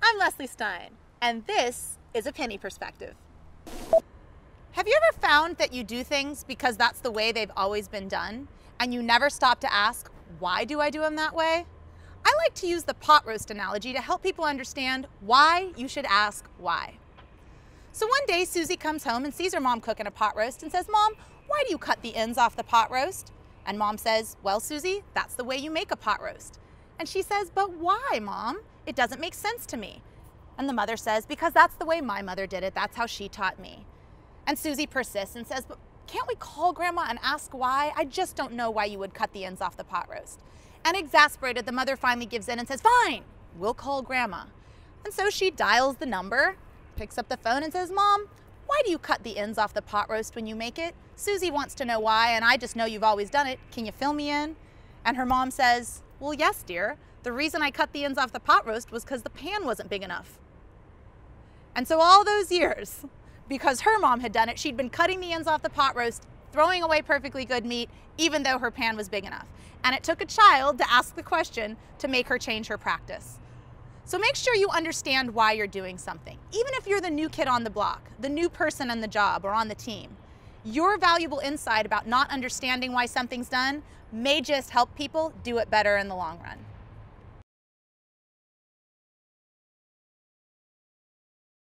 I'm Leslie Stein, and this is a penny perspective. Have you ever found that you do things because that's the way they've always been done, and you never stop to ask, why do I do them that way? I like to use the pot roast analogy to help people understand why you should ask why. So one day, Susie comes home and sees her mom cooking a pot roast and says, "Mom, why do you cut the ends off the pot roast?" And Mom says, "Well, Susie, that's the way you make a pot roast." And she says, "But why, Mom? It doesn't make sense to me." And the mother says, "Because that's the way my mother did it. That's how she taught me." And Susie persists and says, "But can't we call Grandma and ask why? I just don't know why you would cut the ends off the pot roast." And exasperated, the mother finally gives in and says, "Fine, we'll call Grandma." And so she dials the number, picks up the phone and says, "Mom, why do you cut the ends off the pot roast when you make it? Susie wants to know why, and I just know you've always done it. Can you fill me in?" And her mom says, "Well, yes, dear. The reason I cut the ends off the pot roast was because the pan wasn't big enough." And so all those years, because her mom had done it, she'd been cutting the ends off the pot roast, throwing away perfectly good meat, even though her pan was big enough. And it took a child to ask the question to make her change her practice. So make sure you understand why you're doing something. Even if you're the new kid on the block, the new person on the job or on the team, your valuable insight about not understanding why something's done may just help people do it better in the long run.